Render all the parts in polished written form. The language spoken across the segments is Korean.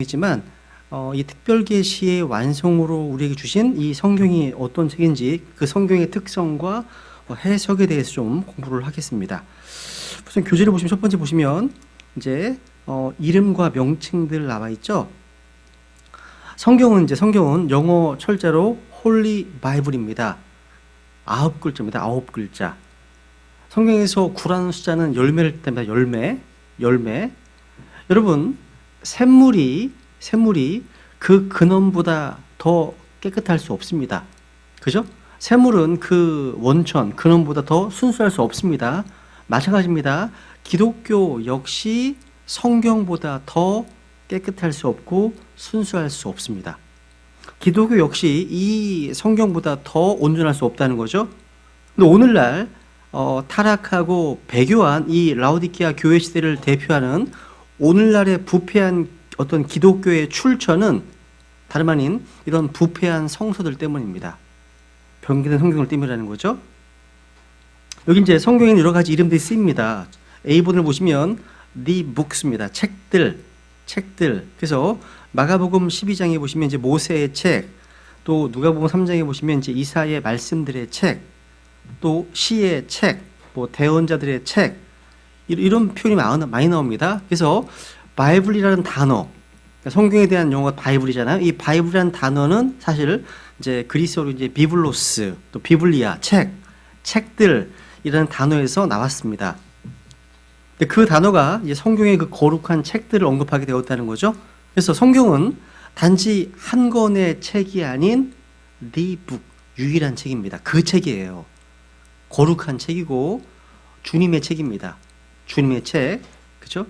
이지만 이 특별계시의 완성으로 우리에게 주신 이 성경이 어떤 책인지 그 성경의 특성과 해석에 대해서 좀 공부를 하겠습니다. 우선 교재를 보시면 첫 번째 보시면 이제 이름과 명칭들 나와 있죠. 성경은 영어 철자로 홀리 바이블입니다. 9글자입니다. 9글자. 성경에서 9라는 숫자는 열매를 뜻합니다. 열매. 여러분, 샘물이 그 근원보다 더 깨끗할 수 없습니다. 그죠? 샘물은 그 원천, 근원보다 더 순수할 수 없습니다. 마찬가지입니다. 기독교 역시 성경보다 더 깨끗할 수 없고 순수할 수 없습니다. 기독교 역시 이 성경보다 더 온전할 수 없다는 거죠. 근데 오늘날 타락하고 배교한 이 라오디게아 교회 시대를 대표하는 오늘날의 부패한 어떤 기독교의 출처는 다름 아닌 이런 부패한 성서들 때문입니다. 변개된 성경을 때문이라는 거죠. 여기 이제 성경에는 여러 가지 이름들이 쓰입니다. A본을 보시면 the books입니다. 책들. 그래서 마가복음 12장에 보시면 이제 모세의 책, 또 누가복음 3장에 보시면 이제 이사야의 말씀들의 책, 또 시의 책, 뭐 대언자들의 책, 이런 표현이 많이 나옵니다. 그래서 바이블이라는 단어, 성경에 대한 용어가 바이블이잖아요. 이 바이블이라는 단어는 사실 이제 그리스어로 이제 비블로스, 또 비블리아, 책들이라는 단어에서 나왔습니다. 근데 그 단어가 이제 성경의 그 거룩한 책들을 언급하게 되었다는 거죠. 그래서 성경은 단지 한 권의 책이 아닌 the book, 유일한 책입니다. 그 책이에요. 거룩한 책이고 주님의 책입니다. 주님의 책, 그죠?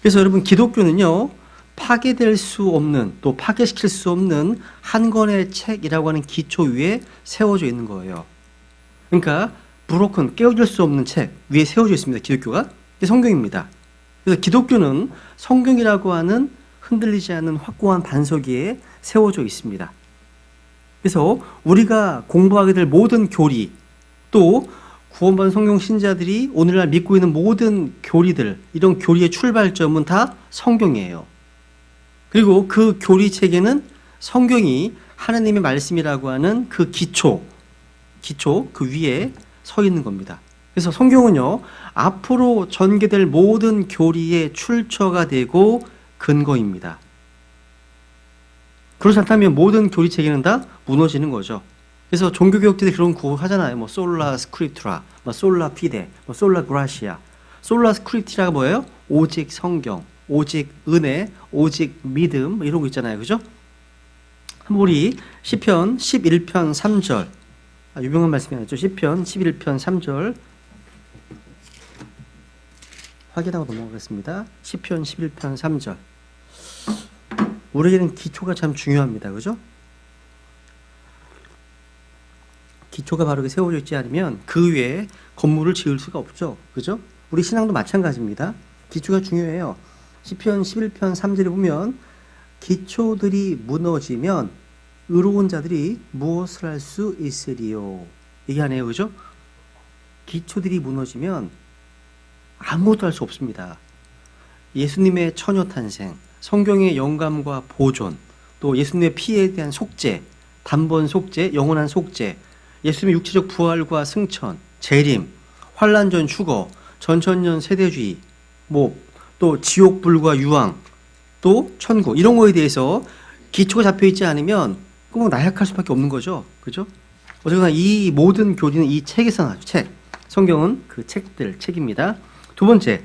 그래서 여러분, 기독교는요, 파괴될 수 없는, 또 파괴시킬 수 없는 한 권의 책이라고 하는 기초 위에 세워져 있는 거예요. 그러니까 깨어질 수 없는 책 위에 세워져 있습니다. 기독교가. 이게 성경입니다. 그래서 기독교는 성경이라고 하는 흔들리지 않는 확고한 반석 위에 세워져 있습니다. 그래서 우리가 공부하게 될 모든 교리, 또 구원받은 성경 신자들이 오늘날 믿고 있는 모든 교리들, 이런 교리의 출발점은 다 성경이에요. 그리고 그 교리 체계는 성경이 하나님의 말씀이라고 하는 그 기초 그 위에 서 있는 겁니다. 그래서 성경은요, 앞으로 전개될 모든 교리의 출처가 되고 근거입니다. 그렇지 않다면 모든 교리 체계는 다 무너지는 거죠. 그래서 종교개혁자들이 그런 구호 하잖아요. 뭐 솔라 스크립투라, 뭐 솔라 피데, 뭐 솔라 그라시아. 솔라 스크립티라가 뭐예요? 오직 성경, 오직 은혜, 오직 믿음, 이런 거 있잖아요. 그죠? 우리 시편 11편 3절, 유명한 말씀이죠. 시편 11편 3절 확인하고 넘어가겠습니다. 시편 11편 3절. 우리에게는 기초가 참 중요합니다. 그죠? 기초가 바르게 세워져 있지 않으면 그 위에 건물을 지을 수가 없죠. 그죠? 우리 신앙도 마찬가지입니다. 기초가 중요해요. 시편 11편 3절에 보면 기초들이 무너지면 의로운 자들이 무엇을 할 수 있으리요. 얘기하네요. 그죠? 기초들이 무너지면 아무것도 할 수 없습니다. 예수님의 처녀 탄생, 성경의 영감과 보존, 또 예수님의 피에 대한 속죄, 단번 속죄, 영원한 속죄, 예수님의 육체적 부활과 승천, 재림, 환란 전 휴거, 전천년 세대주의, 또 지옥 불과 유황, 또 천국, 이런 거에 대해서 기초가 잡혀 있지 않으면 그건 나약할 수밖에 없는 거죠. 그죠? 어쨌거나 이 모든 교리는 이 책에서 나죠. 책. 성경은 그 책입니다. 두 번째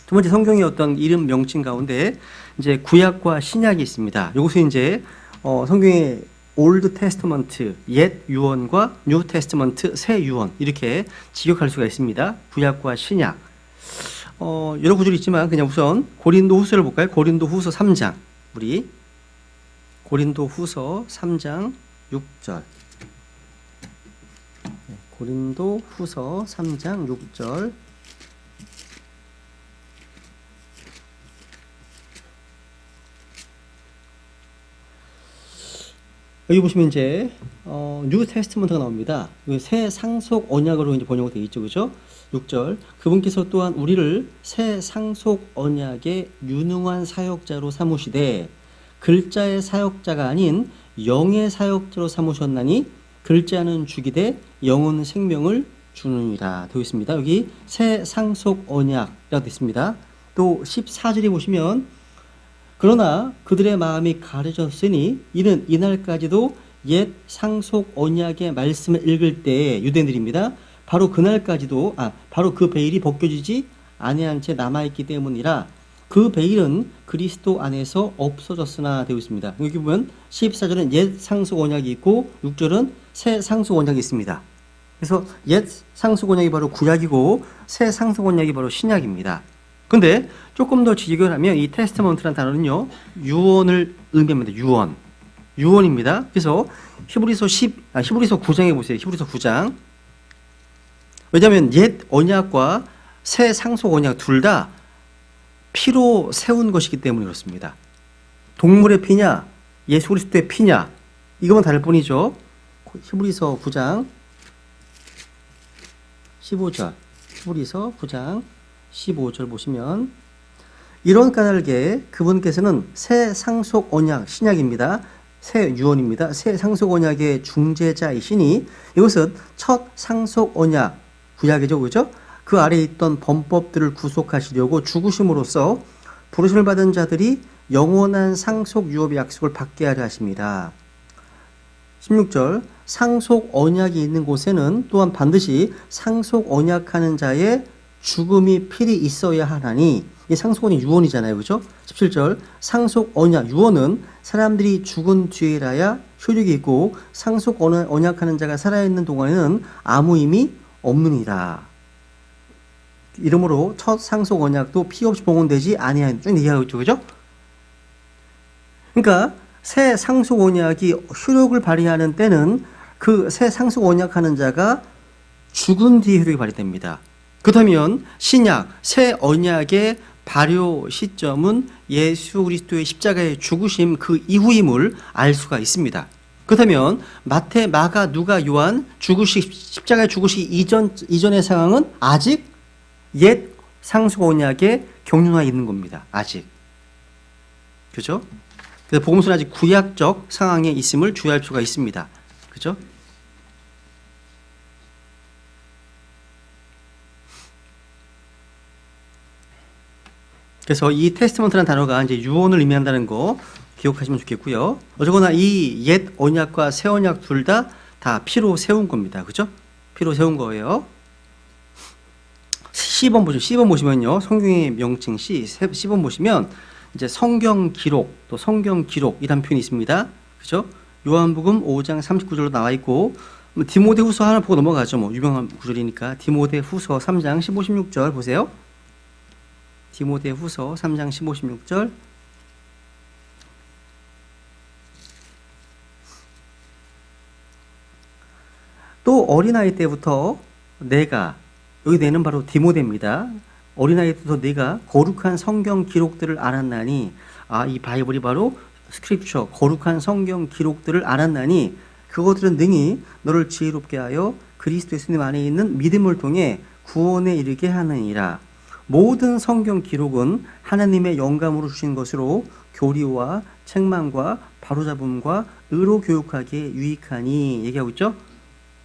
성경의 어떤 이름 명칭 가운데 이제 구약과 신약이 있습니다. 이것은 이제 성경의 올드 테스트먼트, 옛 유언과 뉴 테스트먼트, 새 유언, 이렇게 직역할 수가 있습니다. 구약과 신약. 여러 구절이 있지만 그냥 우선 고린도 후서를 볼까요? 고린도 후서 3장. 우리 고린도 후서 3장 6절. 고린도 후서 3장 6절. 여기 보시면 이제 뉴 테스트먼트가 나옵니다. 새 상속 언약으로 이제 번역이 되어 있죠, 그죠? 6절. 그분께서 또한 우리를 새 상속 언약의 유능한 사역자로 삼으시되 글자의 사역자가 아닌 영의 사역자로 삼으셨나니 글자는 죽이되 영은 생명을 주느니라 되어 있습니다. 여기 새 상속 언약이라고 되어 있습니다. 또 14절에 보시면 그러나 그들의 마음이 가려졌으니 이는 이날까지도 옛 상속 언약의 말씀을 읽을 때에 유대인들입니다. 바로 그날까지도 바로 그 베일이 벗겨지지 아니한 채 남아있기 때문이라 그 베일은 그리스도 안에서 없어졌으나 되어 있습니다. 여기 보면 14절은 옛 상속 언약이 있고 6절은 새 상속 언약이 있습니다. 그래서 옛 상속 언약이 바로 구약이고 새 상속 언약이 바로 신약입니다. 근데 조금 더 직역하면 이 테스트먼트라는 단어는요, 유언을 의미합니다. 유언입니다. 그래서 히브리서 9장에 보세요. 히브리서 9장. 왜냐하면 옛 언약과 새 상속 언약 둘 다 피로 세운 것이기 때문에 그렇습니다. 동물의 피냐, 예수 그리스도의 피냐, 이것만 다를 뿐이죠. 히브리서 9장 15절. 히브리서 9장 15절 보시면 이런 까닭에 그분께서는 새 상속 언약 신약입니다. 새 유언입니다. 새 상속 언약의 중재자이시니 이것은 첫 상속 언약 구약이죠, 그죠? 그 아래에 있던 범법들을 구속하시려고 죽으심으로써 부르심을 받은 자들이 영원한 상속 유업의 약속을 받게 하려 하십니다. 16절 상속 언약이 있는 곳에는 또한 반드시 상속 언약하는 자의 죽음이 필히 있어야 하나니 이 상속 언약 유언이잖아요, 그죠? 17절 상속 언약 유언은 사람들이 죽은 뒤에라야 효력이 있고 상속 언약하는 자가 살아있는 동안에는 아무 의미 없느니라. 이러므로 첫 상속 언약도 피 없이 봉헌되지 아니하는 쭉 얘기하고 있죠, 그죠? 그러니까 새 상속 언약이 효력을 발휘하는 때는 그 새 상속 언약하는 자가 죽은 뒤에 효력이 발휘됩니다. 그렇다면 신약, 새 언약의 발효 시점은 예수 그리스도의 십자가의 죽으심 그 이후임을 알 수가 있습니다. 그렇다면 마태, 마가, 누가, 요한 십자가의 죽으시기 이전의 상황은 아직 옛 상속 언약의 경륜화에 있는 겁니다. 아직. 그죠? 그래서 복음서는 아직 구약적 상황에 있음을 주의할 수가 있습니다. 그죠? 그래서 이 테스트먼트라는 단어가 이제 유언을 의미한다는 거 기억하시면 좋겠고요. 어쨌거나 이 옛 언약과 새 언약 둘 다 피로 세운 겁니다. 그죠? 피로 세운 거예요. C번 보시면, C번 보시면요. 성경의 명칭 C번 보시면 이제 성경 기록, 또 성경 기록이라는 표현이 있습니다. 그죠? 요한복음 5장 39절로 나와 있고, 디모데후서 하나 보고 넘어가죠. 뭐 유명한 구절이니까. 디모데후서 3장 15, 16절 보세요. 디모데후서 3장 15, 16절. 또 어린아이 때부터 내가, 여기 내는 바로 디모데입니다. 어린아이 때부터 내가 거룩한 성경 기록들을 알았나니, 이 바이블이 바로 스크립처, 거룩한 성경 기록들을 알았나니 그것들은 능히 너를 지혜롭게 하여 그리스도 예수님 안에 있는 믿음을 통해 구원에 이르게 하느니라. 모든 성경 기록은 하나님의 영감으로 주신 것으로 교리와 책망과 바로잡음과 의로 교육하기에 유익하니 얘기하고 있죠.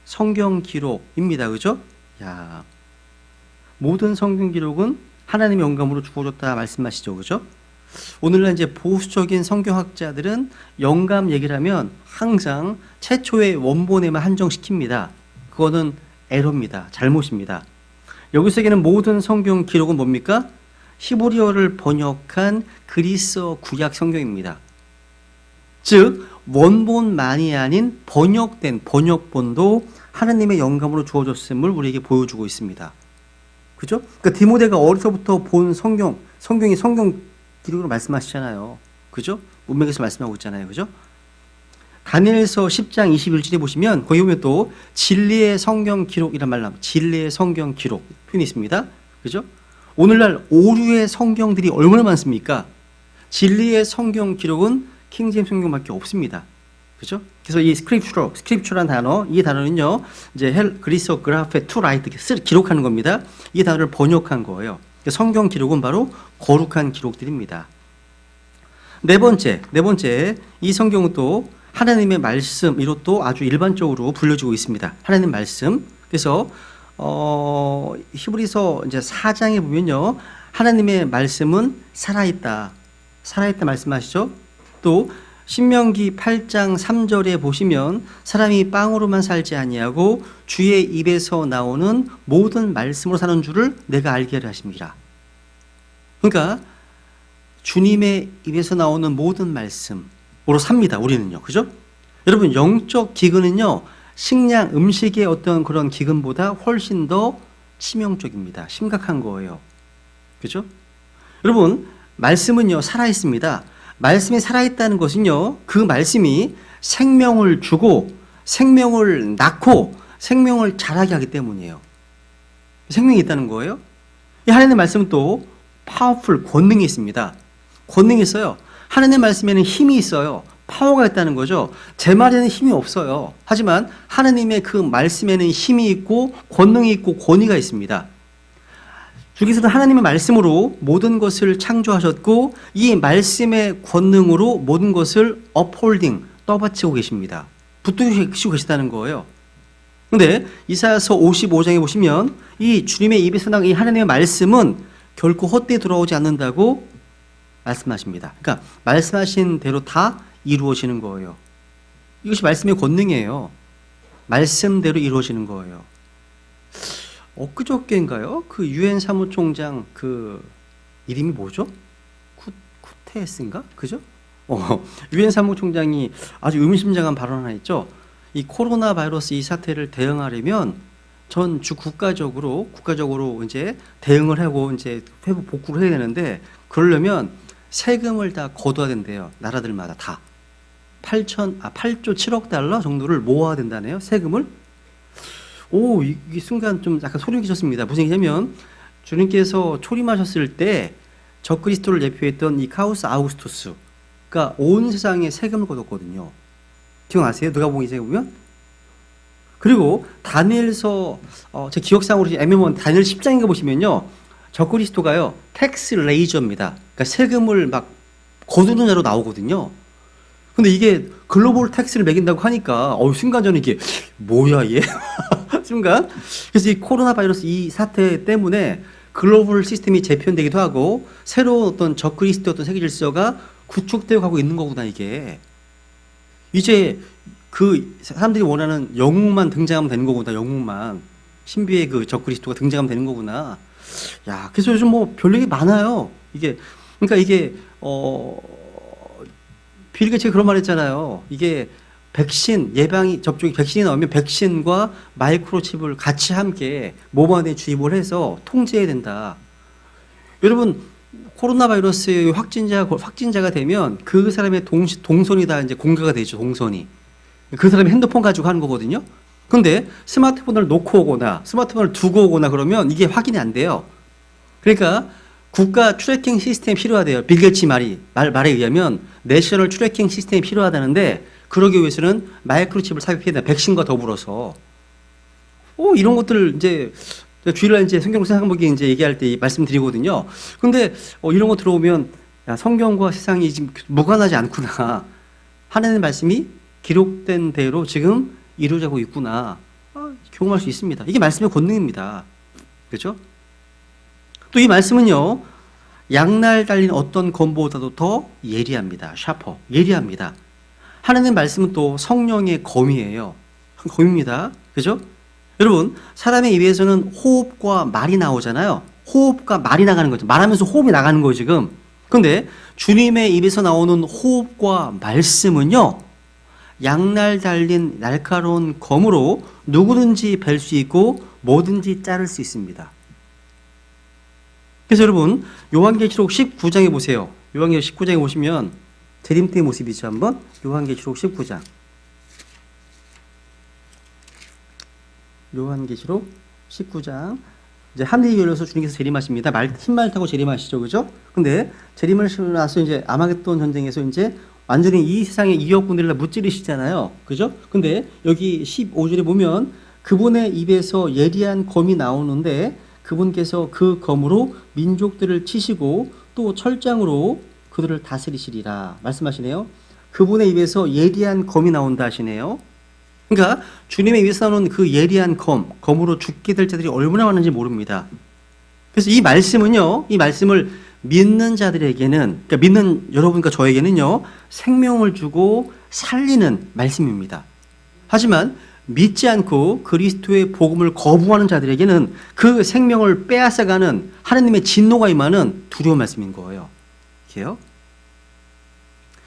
성경 기록입니다. 그죠? 야, 모든 성경 기록은 하나님의 영감으로 주어졌다 말씀하시죠. 그죠? 오늘날 이제 보수적인 성경학자들은 영감 얘기를 하면 항상 최초의 원본에만 한정시킵니다. 그거는 에러입니다. 잘못입니다. 여기서 얘기하는 모든 성경 기록은 뭡니까? 히브리어를 번역한 그리스어 구약 성경입니다. 즉 원본만이 아닌 번역된 번역본도 하나님의 영감으로 주어졌음을 우리에게 보여주고 있습니다. 그죠? 그러니까 디모데가 어려서부터 본 성경이 성경 기록으로 말씀하시잖아요. 그죠? 문맥에서 말씀하고 있잖아요. 그죠? 다니엘서 10장 21절에 보시면 거기 보면 또 진리의 성경 기록이란 말 나옵니다. 진리의 성경 기록 표현이 있습니다. 그죠? 오늘날 오류의 성경들이 얼마나 많습니까? 진리의 성경 기록은 킹제임스 성경밖에 없습니다. 그죠? 그래서 이 스크립처라는 단어, 이 단어는요, 이제 그리스어그라페 투 라이트, 기록하는 겁니다. 이 단어를 번역한 거예요. 성경 기록은 바로 거룩한 기록들입니다. 네 번째, 이 성경은 또 하나님의 말씀, 이것도 아주 일반적으로 불려지고 있습니다. 하나님 말씀. 그래서 히브리서 이제 4장에 보면요, 하나님의 말씀은 살아있다 말씀하시죠. 또 신명기 8장 3절에 보시면 사람이 빵으로만 살지 아니하고 주의 입에서 나오는 모든 말씀으로 사는 줄을 내가 알게 하려 하십니다. 그러니까 주님의 입에서 나오는 모든 말씀으로 삽니다. 우리는요. 그죠? 여러분, 영적 기근은요, 식량, 음식의 어떤 그런 기근보다 훨씬 더 치명적입니다. 심각한 거예요. 그죠? 여러분, 말씀은요, 살아있습니다. 말씀이 살아있다는 것은요, 그 말씀이 생명을 주고 생명을 낳고 생명을 자라게 하기 때문이에요. 생명이 있다는 거예요. 이 하나님의 말씀은 또 파워풀, 권능이 있습니다. 권능이 있어요. 하나님의 말씀에는 힘이 있어요. 파워가 있다는 거죠. 제 말에는 힘이 없어요. 하지만 하나님의 그 말씀에는 힘이 있고 권능이 있고 권위가 있습니다. 주께서는 하나님의 말씀으로 모든 것을 창조하셨고 이 말씀의 권능으로 모든 것을 upholding, 떠받치고 계십니다. 붙드시고 계시다는 거예요. 그런데 이사야서 55장에 보시면 이 주님의 입에서 나온 이 하나님의 말씀은 결코 헛되이 돌아오지 않는다고 말씀하십니다. 그러니까 말씀하신 대로 다 이루어지는 거예요. 이것이 말씀의 권능이에요. 말씀대로 이루어지는 거예요. 엊그저께인가요? 그 유엔 사무총장 그 이름이 뭐죠? 쿠테스인가? 그죠? 유엔 사무총장이 아주 의미심장한 발언 하나 했죠. 이 코로나 바이러스 이 사태를 대응하려면 전주 국가적으로 이제 대응을 하고 이제 회복 복구를 해야 되는데 그러려면 세금을 다 거둬야 된대요. 나라들마다 다. 8조 7억 달러 정도를 모아야 된다네요. 세금을. 이 순간 좀 약간 소름이 끼쳤습니다. 무슨 얘기냐면 주님께서 초림하셨을 때 적그리스도를 대표했던 이 카우스 아우구스투스가 온 세상에 세금을 걷었거든요. 기억나세요? 누가복음 2장에 보면? 그리고 다니엘서 제 기억상으로 애매모호한 다니엘 10장에 보시면요. 적그리스도가요. 텍스 레이저입니다. 그러니까 세금을 막 거두는 자로 나오거든요. 근데 이게 글로벌 텍스를 매긴다고 하니까 순간 저는 이게 뭐야 얘? 순간. 그래서 이 코로나 바이러스 이 사태 때문에 글로벌 시스템이 재편되기도 하고 새로운 어떤 적그리스도 어떤 세계 질서가 구축되어 가고 있는 거구나 이게. 이제 그 사람들이 원하는 영웅만 등장하면 되는 거구나. 영웅만. 신비의 그 적그리스도가 등장하면 되는 거구나. 야, 그래서 요즘 뭐 별 얘기 많아요. 이게 그러니까 이게 빌 게이츠가 그런 말 했잖아요. 이게 백신 예방이 접종이 백신이 나오면 백신과 마이크로칩을 같이 함께 몸 안에 주입을 해서 통제해야 된다. 여러분 코로나 바이러스의 확진자가 되면 그 사람의 동선이 다 이제 공개가 되죠. 동선이 그 사람이 핸드폰 가지고 하는 거거든요. 근데 스마트폰을 놓고 오거나 스마트폰을 두고 오거나 그러면 이게 확인이 안 돼요. 그러니까 국가 트래킹 시스템이 필요하대요. 빌 게이츠 말에 의하면 내셔널 트래킹 시스템이 필요하다는데 그러기 위해서는 마이크로칩을 삽입해야 된다. 백신과 더불어서. 이런 것들을 이제 주일날 이제 성경 생각보기 이제 얘기할 때 말씀드리거든요. 근데 이런 거 들어오면 야, 성경과 세상이 지금 무관하지 않구나. 하나님의 말씀이 기록된 대로 지금 이루어지고 있구나. 경험할 수 있습니다. 이게 말씀의 권능입니다. 그렇죠? 또 이 말씀은요. 양날 달린 어떤 검보다도 더 예리합니다. 샤퍼. 예리합니다. 하나님의 말씀은 또 성령의 검이에요. 검입니다. 그죠? 여러분, 사람의 입에서는 호흡과 말이 나오잖아요. 호흡과 말이 나가는 거죠. 말하면서 호흡이 나가는 거예요, 지금. 근데 주님의 입에서 나오는 호흡과 말씀은요, 양날 달린 날카로운 검으로 누구든지 벨 수 있고 뭐든지 자를 수 있습니다. 그래서 여러분, 요한계시록 19장에 보세요. 요한계시록 19장에 보시면 재림때의 모습이죠. 한번 요한계시록 19장. 요한계시록 19장 이제 하늘이 열려서 주님께서 재림하십니다. 흰말 타고 재림하시죠, 그죠? 근데 재림을 나서 이제 아마겟돈 전쟁에서 이제 완전히 이 세상의 이역군들을 무찌르시잖아요, 그죠? 근데 여기 15절에 보면 그분의 입에서 예리한 검이 나오는데 그분께서 그 검으로 민족들을 치시고 또 철장으로 그들을 다스리시리라 말씀하시네요. 그분의 입에서 예리한 검이 나온다 하시네요. 그러니까 주님의 입에서 나오는 그 예리한 검으로 죽게 될 자들이 얼마나 많은지 모릅니다. 그래서 이 말씀은요, 이 말씀을 믿는 자들에게는, 그러니까 믿는 여러분과 저에게는요, 생명을 주고 살리는 말씀입니다. 하지만 믿지 않고 그리스도의 복음을 거부하는 자들에게는 그 생명을 빼앗아가는 하나님의 진노가 임하는 두려운 말씀인 거예요. 이게요.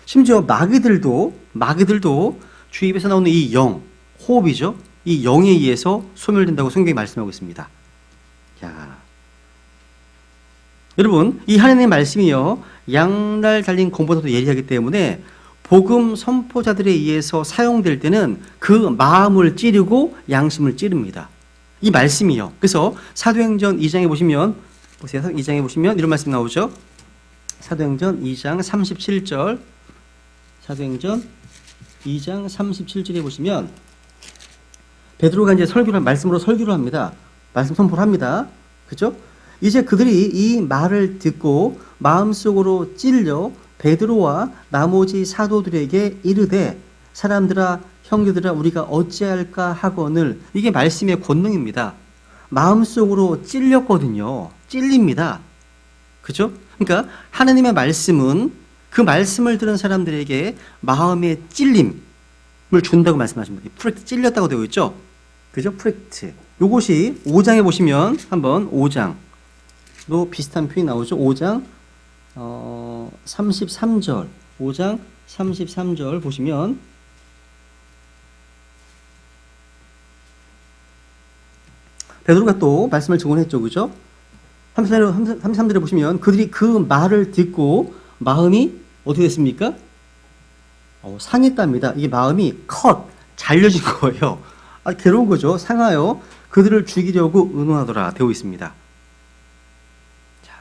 심지어 마귀들도 주 입에서 나오는 이 영, 호흡이죠. 이 영에 의해서 소멸된다고 성경이 말씀하고 있습니다. 야, 여러분, 이 하나님의 말씀이요, 양날 달린 검보다도 예리하기 때문에 복음 선포자들에 의해서 사용될 때는 그 마음을 찌르고 양심을 찌릅니다. 이 말씀이요. 그래서 사도행전 2장에 보시면, 보세요. 2장에 보시면 이런 말씀 나오죠. 사도행전 2장 37절. 사도행전 2장 37절에 보시면 베드로가 이제 말씀으로 설교를 합니다. 말씀 선포를 합니다. 그죠? 이제 그들이 이 말을 듣고 마음속으로 찔려 베드로와 나머지 사도들에게 이르되 사람들아 형제들아 우리가 어찌할까 하거늘. 이게 말씀의 권능입니다. 마음속으로 찔렸거든요. 찔립니다. 그죠? 그러니까 하나님의 말씀은 그 말씀을 들은 사람들에게 마음의 찔림을 준다고 말씀하십니다. 프렉트 찔렸다고 되어 있죠? 그죠? 프렉트. 요것이 5장에 보시면 한번 5장도 비슷한 표현이 나오죠. 5장 33절. 5장 33절 보시면 베드로가 또 말씀을 증언했죠. 그죠? 33절에 보시면 그들이 그 말을 듣고 마음이 어떻게 됐습니까? 상했답니다. 이게 마음이 잘려진 거예요. 괴로운 거죠. 상하여 그들을 죽이려고 의논하더라 되어 있습니다. 자,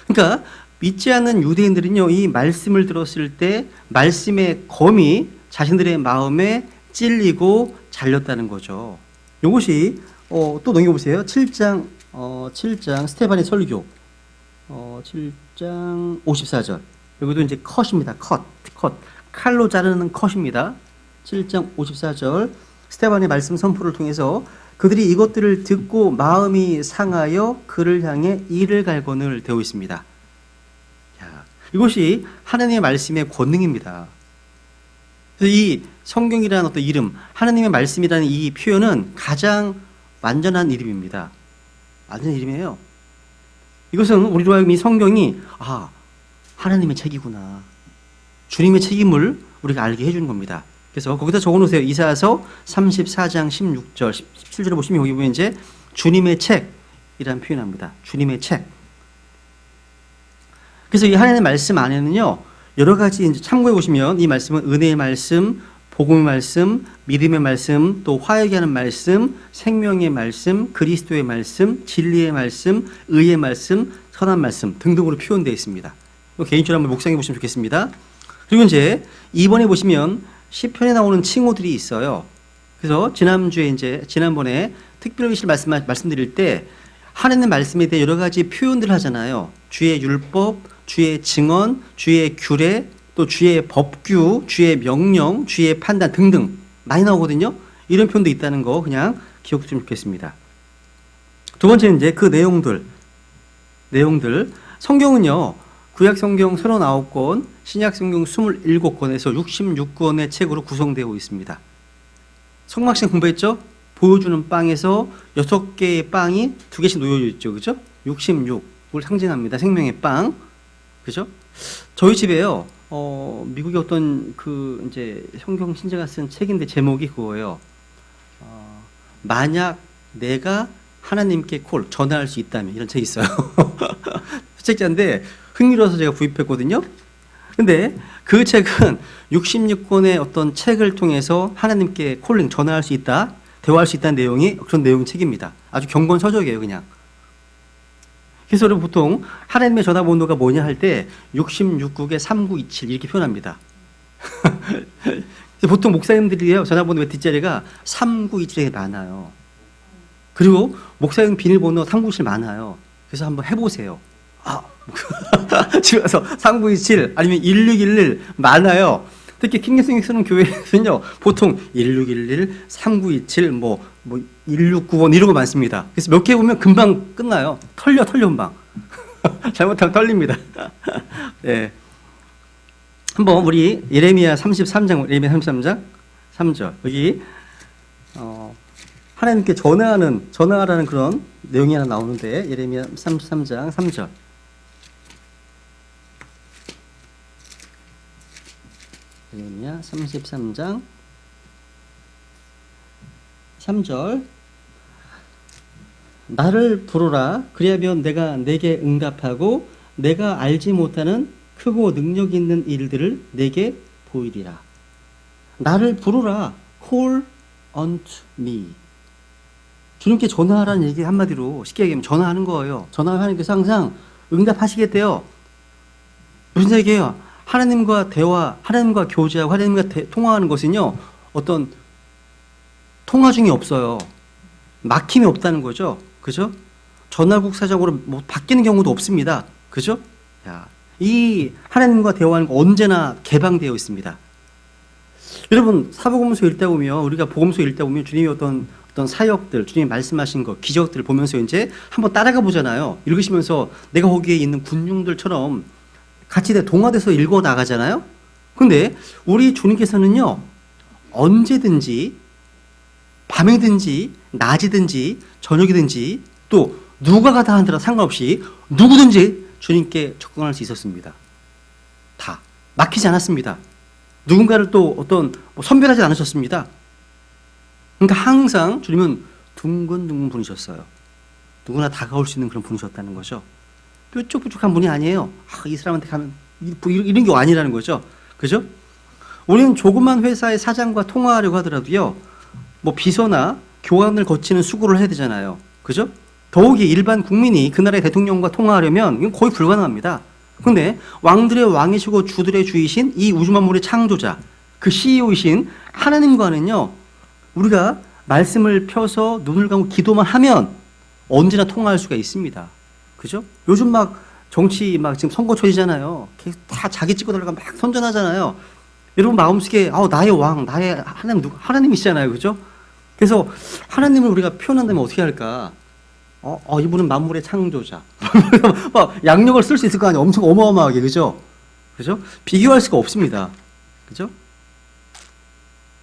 그러니까 믿지 않는 유대인들은요, 이 말씀을 들었을 때 말씀의 검이 자신들의 마음에 찔리고 잘렸다는 거죠. 이것이 또 넘겨보세요. 7장 스테반의 설교 7장 54절. 여기도 이제 컷입니다. 칼로 자르는 컷입니다. 7장 54절. 스테반의 말씀 선포를 통해서 그들이 이것들을 듣고 마음이 상하여 그를 향해 이를 갈거늘 되어 있습니다. 야, 이것이 하나님의 말씀의 권능입니다. 그래서 이 성경이라는 어떤 이름, 하나님의 말씀이라는 이 표현은 가장 완전한 이름입니다. 완전한 이름이에요. 이것은 우리로 하여금 이 성경이 하나님의 책이구나, 주님의 책임을 우리가 알게 해주는 겁니다. 그래서 거기다 적어놓으세요. 이사야서 34장 16절 17절에 보시면 여기 보면 이제 주님의 책이라는 표현합니다. 주님의 책. 그래서 이 하나님의 말씀 안에는요, 여러 가지 이제 참고해 보시면 이 말씀은 은혜의 말씀, 복음의 말씀, 믿음의 말씀, 또 화해게 하는 말씀, 생명의 말씀, 그리스도의 말씀, 진리의 말씀, 의의 말씀, 선한 말씀 등등으로 표현되어 있습니다. 개인적으로 한번 묵상해 보시면 좋겠습니다. 그리고 이제 2번에 보시면 시편에 나오는 칭호들이 있어요. 그래서 지난번에 특별히 말씀드릴 때 하나님의 말씀에 대해 여러 가지 표현들을 하잖아요. 주의 율법, 주의 증언, 주의 규례, 또 주의 법규, 주의 명령, 주의 판단 등등 많이 나오거든요. 이런 표현도 있다는 거 그냥 기억했으면 좋겠습니다. 두 번째는 이제 그 내용들. 성경은요, 구약 성경 39권, 신약 성경 27권에서 66권의 책으로 구성되어 있습니다. 성막신 공부했죠? 보여주는 빵에서 6개의 빵이 2개씩 놓여져 있죠. 그죠? 66을 상징합니다. 생명의 빵. 그죠? 저희 집에요, 미국의 어떤 이제 성경 신자가 쓴 책인데 제목이 그거예요. 만약 내가 하나님께 전화할 수 있다면, 이런 책이 있어요. 책자인데 흥미로워서 제가 구입했거든요. 근데 그 책은 66권의 어떤 책을 통해서 하나님께 전화할 수 있다, 대화할 수 있다는 내용이 그런 내용의 책입니다. 아주 경건 서적이에요, 그냥. 그래서 우리 보통 하나님의 전화번호가 뭐냐 할 때 66국에 3927 이렇게 표현합니다. 보통 목사님들이요 전화번호 뒷자리가 3927이 많아요. 그리고 목사님 비밀번호 397 많아요. 그래서 한번 해보세요. 집에 가서 3927 아니면 1611 많아요. 특히 킹예수님 쓰는 교회에서는요 보통 1611, 3927, 1695 이런 거 많습니다. 그래서 몇 개 보면 금방 끝나요. 털려 금방. 잘못하면 털립니다. 네. 한번 우리 예레미야 33장 3절 여기 하나님께 전하라는 그런 내용이 하나 나오는데 예레미야 33장 3절. 예레미야 33장 3절. 나를 부르라 그리하면 내가 내게 응답하고 내가 알지 못하는 크고 능력 있는 일들을 내게 보이리라. 나를 부르라. Call unto me. 주님께 전화하라는 얘기 한마디로 쉽게 얘기하면 전화하는 거예요. 전화하면 하나님께서 항상 응답하시겠대요. 무슨 얘기예요? 하나님과 대화, 하나님과 교제하고 하나님과 통화하는 것은요 어떤 통화 중이 없어요. 막힘이 없다는 거죠. 그죠? 전화국 사정으로 바뀌는 경우도 없습니다. 그죠? 이 하나님과 대화하는 거 언제나 개방되어 있습니다. 여러분 사복음서 읽다 보면 우리가 복음서 읽다 보면 주님의 어떤 사역들, 주님이 말씀하신 것, 기적들을 보면서 이제 한번 따라가 보잖아요. 읽으시면서 내가 거기에 있는 군중들처럼 같이 동화돼서 읽어 나가잖아요. 근데 우리 주님께서는요 언제든지 밤이든지 낮이든지 저녁이든지 또 누가 가다 하더라 상관없이 누구든지 주님께 접근할 수 있었습니다. 다 막히지 않았습니다. 누군가를 또 선별하지 않으셨습니다. 그러니까 항상 주님은 둥근둥근 분이셨어요. 누구나 다가올 수 있는 그런 분이셨다는 거죠. 뾰족뾰족한 분이 아니에요. 이 사람한테 가면 이런 게 아니라는 거죠. 그죠? 우리는 조그만 회사의 사장과 통화하려고 하더라도요. 비서나 교환을 거치는 수고를 해야 되잖아요. 그죠? 더욱이 일반 국민이 그 나라의 대통령과 통화하려면 이건 거의 불가능합니다. 근데 왕들의 왕이시고 주들의 주이신 이 우주 만물의 창조자, 그 CEO이신 하나님과는요. 우리가 말씀을 펴서 눈을 감고 기도만 하면 언제나 통화할 수가 있습니다. 그죠? 요즘 정치 지금 선거철이잖아요. 다 자기 찍고 들어가 막 선전하잖아요. 여러분 마음속에 나의 왕, 나의 하나님이시잖아요. 그죠? 그래서 하나님을 우리가 표현한다면 어떻게 할까? 이분은 만물의 창조자. 양력을 쓸 수 있을 거 아니에요. 엄청 어마어마하게. 그죠? 그죠? 비교할 수가 없습니다. 그죠?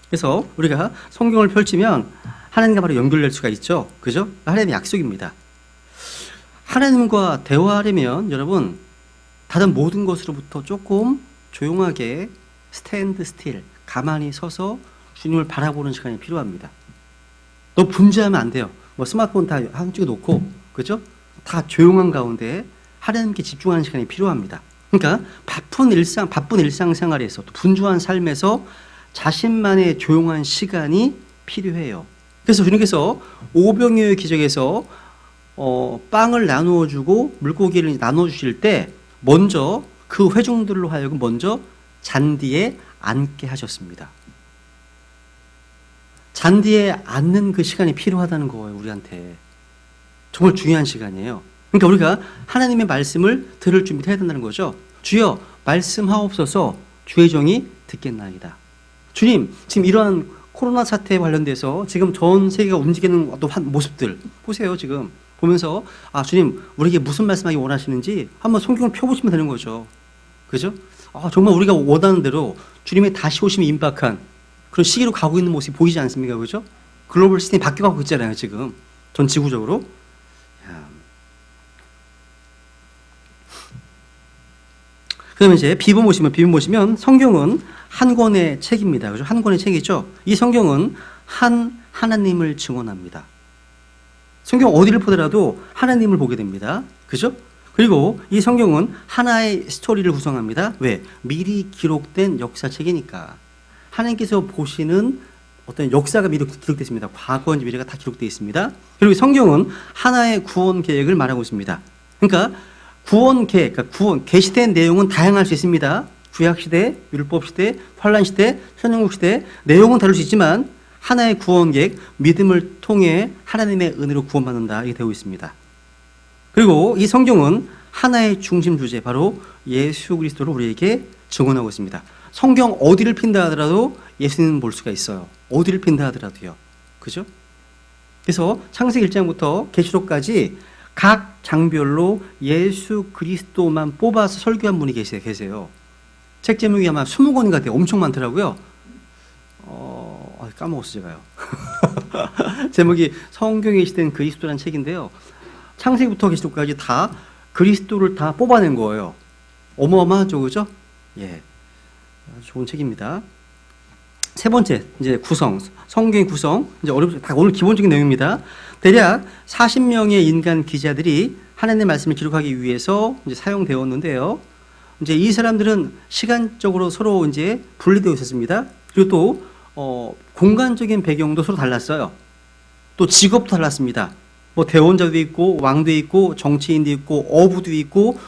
그래서 우리가 성경을 펼치면 하나님과 바로 연결될 수가 있죠. 그죠? 하나님의 약속입니다. 하나님과 대화하려면 여러분 다른 모든 것으로부터 조금 조용하게 스탠드 스틸, 가만히 서서 주님을 바라보는 시간이 필요합니다. 너 분주하면 안 돼요. 스마트폰 다 한쪽에 놓고, 그죠? 다 조용한 가운데 하나님께 집중하는 시간이 필요합니다. 그러니까 바쁜 일상생활에서 또 분주한 삶에서 자신만의 조용한 시간이 필요해요. 그래서 주님께서 오병이어의 기적에서 빵을 나누어 주고 물고기를 나눠 주실 때 먼저 그 회중들로 하여금 먼저 잔디에 앉게 하셨습니다. 잔디에 앉는 그 시간이 필요하다는 거예요. 우리한테 정말 중요한 시간이에요. 그러니까 우리가 하나님의 말씀을 들을 준비를 해야 된다는 거죠. 주여 말씀하옵소서 주의 종이 듣겠나이다. 주님 지금 이러한 코로나 사태에 관련돼서 지금 전 세계가 움직이는 어떤 모습들 보세요. 지금 보면서 주님 우리에게 무슨 말씀하기 원하시는지 한번 성경을 펴보시면 되는 거죠. 그죠? 정말 우리가 원하는 대로 주님의 다시 오심이 임박한 그런 시기로 가고 있는 모습이 보이지 않습니까? 그죠? 글로벌 시스템이 바뀌어가고 있잖아요. 지금 전 지구적으로. 그다음에 이제 비번 보시면 성경은 한 권의 책입니다. 그죠? 한 권의 책이죠. 이 성경은 한 하나님을 증언합니다. 성경 어디를 보더라도 하나님을 보게 됩니다. 그죠? 그리고 이 성경은 하나의 스토리를 구성합니다. 왜? 미리 기록된 역사책이니까. 하나님께서 보시는 어떤 역사가 미리 기록되어 있습니다. 과거인지 미래가 다 기록되어 있습니다. 그리고 성경은 하나의 구원 계획을 말하고 있습니다. 그러니까 구원 계획, 그러니까 구원 계시된 내용은 다양할 수 있습니다. 구약 시대, 율법 시대, 환란 시대, 천년국 시대 내용은 다를 수 있지만 하나의 구원 계획, 믿음을 통해 하나님의 은혜로 구원받는다 이게 되고 있습니다. 그리고 이 성경은 하나의 중심 주제 바로 예수 그리스도를 우리에게 증언하고 있습니다. 성경 어디를 핀다 하더라도 예수님은 볼 수가 있어요. 어디를 핀다 하더라도요. 그죠? 그래서 창세기 1장부터 계시록까지 각 장별로 예수 그리스도만 뽑아서 설교한 분이 계세요. 책 제목이 아마 20권인가 돼요. 엄청 많더라고요. 까먹었어 제가요. 제목이 성경에 시된 그리스도라는 책인데요. 창세기부터 계시록까지 다 그리스도를 다 뽑아낸 거예요. 어마어마하죠, 그죠? 예, 좋은 책입니다. 세 번째, 이제 구성, 성경의 구성, 이제 다 오늘 기본적인 내용입니다. 대략 40명의 인간 기자들이 하나님의 말씀을 기록하기 위해서 이제 사용되었는데요. 이제 이 사람들은 시간적으로 서로 이제 분리되어 있었습니다. 그리고 또 공간적인 배경도 서로 달랐어요. 또 직업도 달랐습니다. 뭐 대원자도 있고 왕도 있고 정치인도 있고 어부도 있고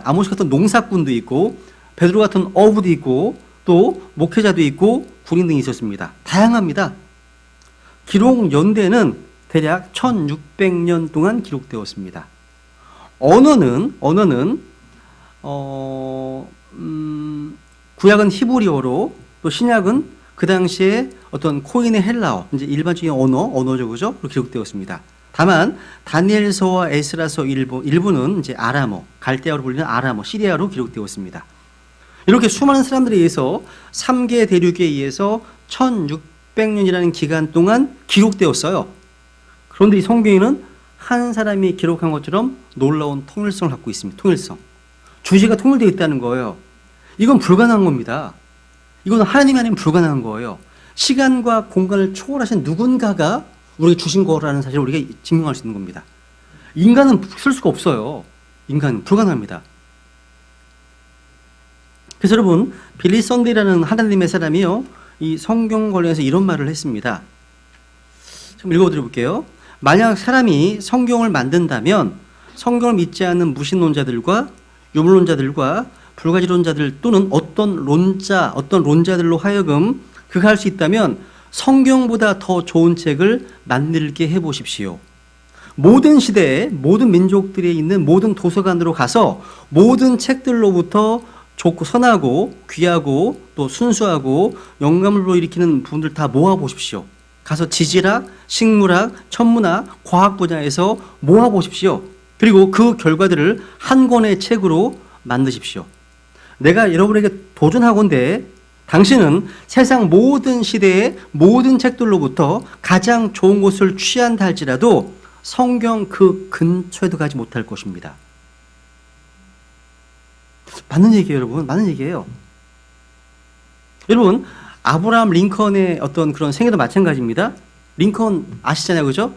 아모스 같은 농사꾼도 있고 베드로 같은 어부도 있고 또 목회자도 있고 군인 등이 있었습니다. 다양합니다. 기록 연대는 대략 1600년 동안 기록되었습니다. 언어는 구약은 히브리어로 또 신약은 그 당시에 어떤 코인의 헬라어, 이제 일반적인 언어죠, 그죠? 기록되었습니다. 다만 다니엘서와 에스라서 일부는 이제 아람어, 갈대아로 불리는 아람어, 시리아로 기록되었습니다. 이렇게 수많은 사람들에 의해서 3개 대륙에 의해서 1600년이라는 기간 동안 기록되었어요. 그런데 이 성경에는 한 사람이 기록한 것처럼 놀라운 통일성을 갖고 있습니다. 통일성. 주제가 통일되어 있다는 거예요. 이건 불가능한 겁니다. 이건 하나님이 아니면 불가능한 거예요. 시간과 공간을 초월하신 누군가가 우리에게 주신 거라는 사실을 우리가 증명할 수 있는 겁니다. 인간은 쓸 수가 없어요. 인간은 불가능합니다. 그래서 여러분, 빌리 선데이라는 하나님의 사람이요, 이 성경 관련해서 이런 말을 했습니다. 좀 읽어드려볼게요. 만약 사람이 성경을 만든다면 성경을 믿지 않는 무신론자들과 유물론자들과 불가지론자들 또는 어떤 론자들로 하여금 그가 할 수 있다면 성경보다 더 좋은 책을 만들게 해보십시오. 모든 시대에 모든 민족들에 있는 모든 도서관으로 가서 모든 책들로부터 좋고 선하고 귀하고 또 순수하고 영감을 불러일으키는 분들 다 모아보십시오. 가서 지질학, 식물학, 천문학, 과학 분야에서 모아보십시오. 그리고 그 결과들을 한 권의 책으로 만드십시오. 내가 여러분에게 도전하건대 당신은 세상 모든 시대의 모든 책들로부터 가장 좋은 것을 취한다 할지라도 성경 그 근처에도 가지 못할 것입니다. 맞는 얘기예요, 여러분. 맞는 얘기예요. 여러분, 아브라함 링컨의 어떤 그런 생애도 마찬가지입니다. 링컨 아시잖아요, 그죠?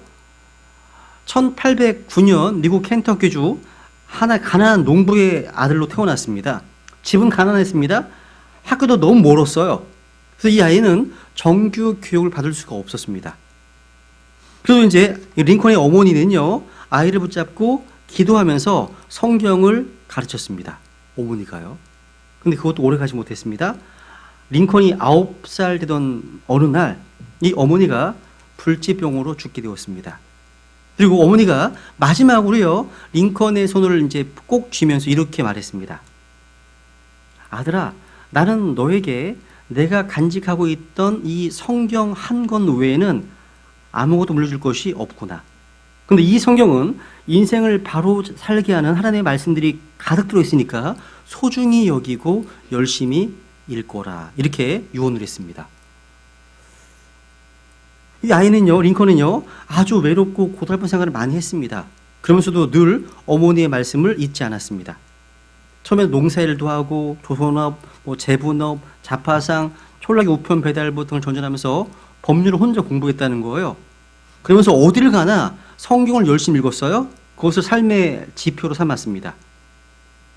1809년 미국 켄터키주 하나 가난한 농부의 아들로 태어났습니다. 집은 가난했습니다. 학교도 너무 멀었어요. 그래서 이 아이는 정규 교육을 받을 수가 없었습니다. 그래서 이제 링컨의 어머니는요, 아이를 붙잡고 기도하면서 성경을 가르쳤습니다. 어머니가요. 근데 그것도 오래 가지 못했습니다. 링컨이 9살 되던 어느 날 이 어머니가 불치병으로 죽게 되었습니다. 그리고 어머니가 마지막으로요, 링컨의 손을 이제 꼭 쥐면서 이렇게 말했습니다. 아들아, 나는 너에게 내가 간직하고 있던 이 성경 한 권 외에는 아무것도 물려줄 것이 없구나. 근데 이 성경은 인생을 바로 살게 하는 하나님의 말씀들이 가득 들어있으니까 소중히 여기고 열심히 읽거라. 이렇게 유언을 했습니다. 이 아이는요, 링컨은요, 아주 외롭고 고달픈 생활을 많이 했습니다. 그러면서도 늘 어머니의 말씀을 잊지 않았습니다. 처음에 농사일도 하고 조선업, 제분업, 자파상, 촌락의 우편 배달부 등을 전전하면서 법률을 혼자 공부했다는 거예요. 그러면서 어디를 가나 성경을 열심히 읽었어요. 그것을 삶의 지표로 삼았습니다.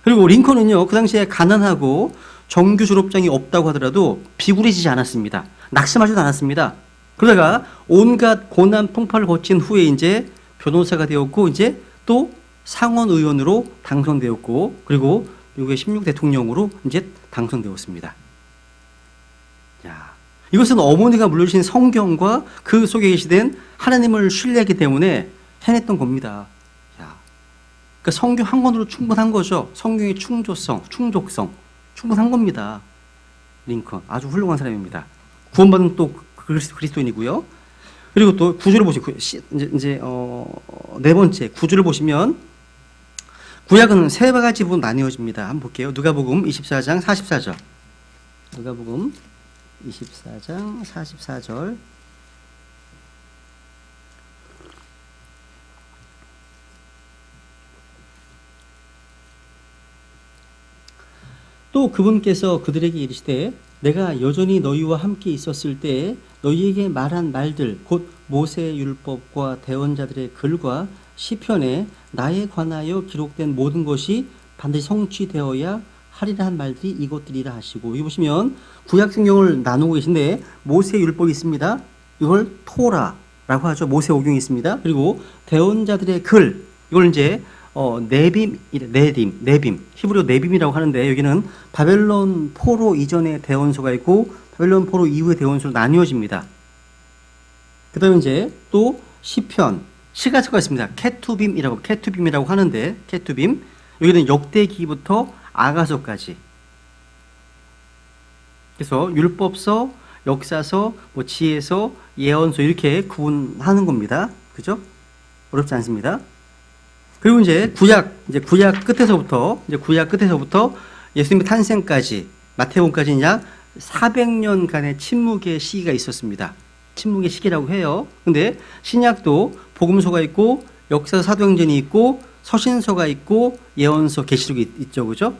그리고 링컨은요, 그 당시에 가난하고 정규 졸업장이 없다고 하더라도 비굴해지지 않았습니다. 낙심하지도 않았습니다. 그러다가 온갖 고난 풍파를 거친 후에 이제 변호사가 되었고 이제 또 상원 의원으로 당선되었고, 그리고 미국의 16 대통령으로 이제 당선되었습니다. 자, 이것은 어머니가 물려주신 성경과 그 속에 계시된 하나님을 신뢰하기 때문에 해냈던 겁니다. 자, 그러니까 성경 한 권으로 충분한 거죠. 성경의 충족성 충분한 겁니다. 링컨 아주 훌륭한 사람입니다. 구원받은 또 그리스도인이고요. 그리고 또 구주를 보시고 이제 네 번째 구주를 보시면 구약은 세 가지 부분 나뉘어집니다. 한번 볼게요. 누가복음 24장 44절. 누가복음 24장 44절. 또 그분께서 그들에게 이르시되 내가 여전히 너희와 함께 있었을 때에 너희에게 말한 말들 곧 모세의 율법과 대언자들의 글과 시편에 나에 관하여 기록된 모든 것이 반드시 성취되어야 하리라 한 말들이 이것들이라 하시고, 여기 보시면 구약 성경을 나누고 계신데 모세의 율법이 있습니다. 이걸 토라라고 하죠. 모세오경이 있습니다. 그리고 대언자들의 글, 이걸 이제 네빔 히브리어 네빔이라고 하는데, 여기는 바벨론 포로 이전의 대원서가 있고 바벨론 포로 이후의 대원서로 나뉘어집니다. 그 다음에 이제 또 시편, 시가서가 있습니다. 케투빔이라고 하는데, 케투빔, 여기는 역대기부터 아가서까지. 그래서 율법서, 역사서, 뭐 지혜서, 예언서 이렇게 구분하는 겁니다. 그죠? 어렵지 않습니다. 그리고 이제 구약 끝에서부터 예수님의 탄생까지, 마태복음까지 약 400년간의 침묵의 시기가 있었습니다. 침묵의 시기라고 해요. 근데 신약도 복음서가 있고 역사서, 사도행전이 있고 서신서가 있고 예언서, 계시록이 있죠. 그죠?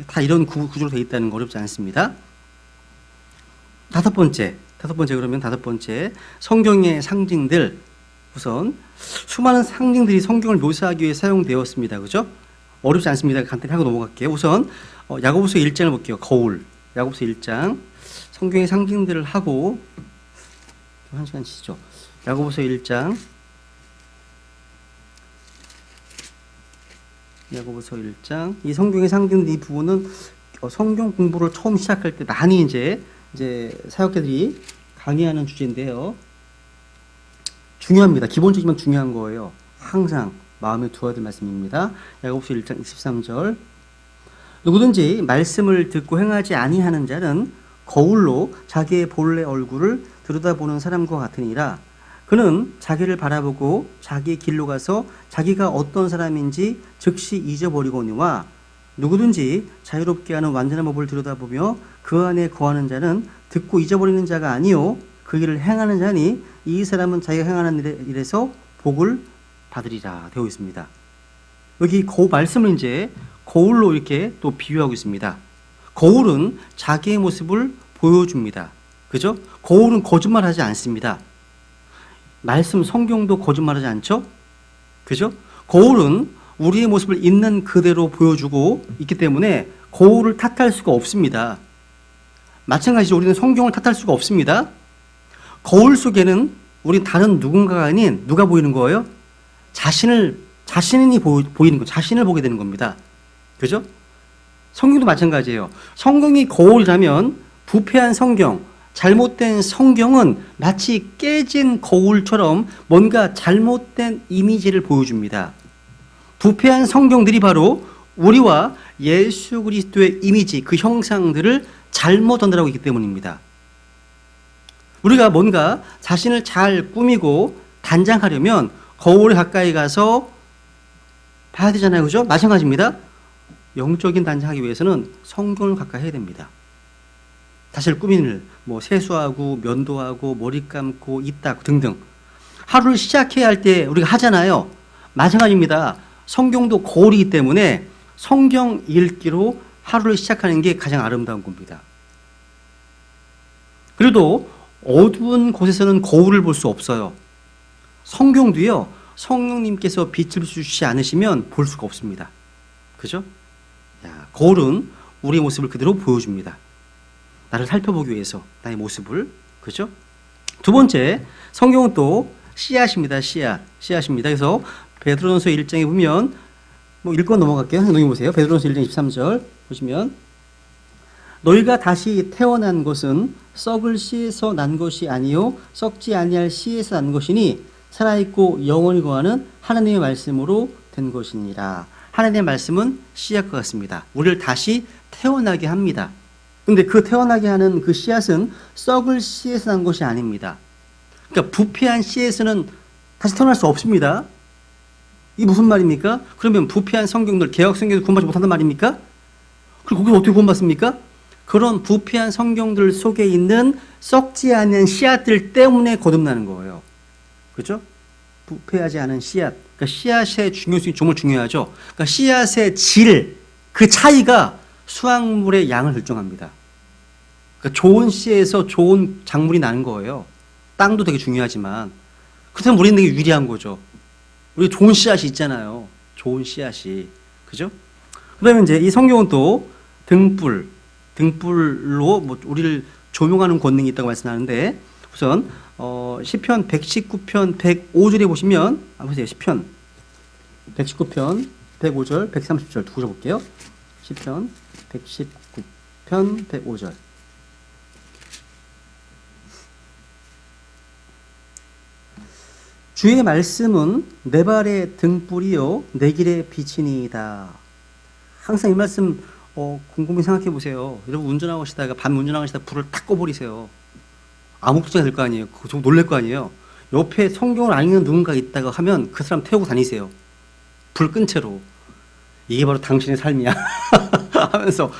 다 이런 구조로 되어 있다는 거 어렵지 않습니다. 다섯 번째 성경의 상징들. 우선 수많은 상징들이 성경을 묘사하기 위해 사용되었습니다. 그죠? 어렵지 않습니다. 간단히 하고 넘어갈게요. 우선 야고보서 1장을 볼게요. 거울. 야고보서 1장. 성경의 상징들을 하고 한 시간 치죠. 야고보서 1장. 야고보서 1장. 이 성경의 상징들 이 부분은 성경 공부를 처음 시작할 때 많이 이제 사역자들이 강의하는 주제인데요. 중요합니다. 기본적이지만 중요한 거예요. 항상 마음에 두어야 될 말씀입니다. 야고보서 1장 23절. 누구든지 말씀을 듣고 행하지 아니하는 자는 거울로 자기의 본래 얼굴을 들여다보는 사람과 같으니라. 그는 자기를 바라보고 자기의 길로 가서 자기가 어떤 사람인지 즉시 잊어버리거니와 누구든지 자유롭게 하는 완전한 법을 들여다보며 그 안에 거하는 자는 듣고 잊어버리는 자가 아니요 그 일을 행하는 자니 이 사람은 자기가 행하는 일에서 복을 받으리라 되어 있습니다. 여기 말씀을 이제 거울로 이렇게 또 비유하고 있습니다. 거울은 자기의 모습을 보여줍니다. 그죠? 거울은 거짓말하지 않습니다. 말씀 성경도 거짓말하지 않죠? 그죠? 거울은 우리의 모습을 있는 그대로 보여주고 있기 때문에 거울을 탓할 수가 없습니다. 마찬가지로 우리는 성경을 탓할 수가 없습니다. 거울 속에는 우리 다른 누군가가 아닌 누가 보이는 거예요? 자신이 보이는 거, 자신을 보게 되는 겁니다. 그죠? 성경도 마찬가지예요. 성경이 거울이라면 부패한 성경, 잘못된 성경은 마치 깨진 거울처럼 뭔가 잘못된 이미지를 보여줍니다. 부패한 성경들이 바로 우리와 예수 그리스도의 이미지, 그 형상들을 잘못 전달하고 있기 때문입니다. 우리가 뭔가 자신을 잘 꾸미고 단장하려면 거울에 가까이 가서 봐야 되잖아요. 그죠? 마찬가지입니다. 영적인 단장하기 위해서는 성경을 가까이 해야 됩니다. 자신을 꾸미는 세수하고 면도하고 머리 감고 입 닦고 등등 하루를 시작해야 할 때 우리가 하잖아요. 마찬가지입니다. 성경도 거울이기 때문에 성경 읽기로 하루를 시작하는 게 가장 아름다운 겁니다. 그래도 어두운 곳에서는 거울을 볼 수 없어요. 성경도요. 성령님께서 빛을 주시지 않으시면 볼 수가 없습니다. 그죠? 거울은 우리의 모습을 그대로 보여줍니다. 나를 살펴보기 위해서 나의 모습을. 그죠? 두 번째, 성경은 또 씨앗입니다. 씨앗입니다. 그래서 베드로전서 1장에 보면 뭐 읽고 넘어갈게요. 행동해 보세요. 베드로서 1장 23절 보시면 너희가 다시 태어난 것은 썩을 씨에서 난 것이 아니요 썩지 아니할 씨에서 난 것이니 살아있고 영원히 거하는 하나님의 말씀으로 된 것이니라. 하나님의 말씀은 씨앗과 같습니다. 우리를 다시 태어나게 합니다. 근데 그 태어나게 하는 그 씨앗은 썩을 씨에서 난 것이 아닙니다. 그러니까 부패한 씨에서는 다시 태어날 수 없습니다. 이게 무슨 말입니까? 그러면 부패한 성경들, 개혁 성경을 구원받지 못한단 말입니까? 그리고 거기서 어떻게 구원받습니까? 그런 부패한 성경들 속에 있는 썩지 않은 씨앗들 때문에 거듭나는 거예요. 그렇죠? 부패하지 않은 씨앗. 그러니까 씨앗의 중요성이 정말 중요하죠. 그러니까 씨앗의 질, 그 차이가 수확물의 양을 결정합니다. 그러니까 좋은 씨에서 좋은 작물이 나는 거예요. 땅도 되게 중요하지만 그렇다면 우리는 되게 유리한 거죠. 우리 좋은 씨앗이 있잖아요. 좋은 씨앗이. 그죠? 그다음에 이제 이 성경은 또 등불로 뭐 우리를 조명하는 권능이 있다고 말씀하는데 우선 시편 119편 105절에 보시면 보세요. 시편 119편 105절 130절 두 구절 볼게요. 시편 119편 105절 주의 말씀은 내 발의 등불이요 내 길의 빛이니이다. 항상 이 말씀 곰곰이 생각해 보세요. 여러분 운전하시다가 밤 운전하시다가 불을 탁 꺼버리세요. 암흑도가 될 거 아니에요. 좀 놀랄 거 아니에요. 옆에 성경을 안 읽는 누군가 있다가 하면 그 사람 태우고 다니세요. 불 끈 채로. 이게 바로 당신의 삶이야. 하면서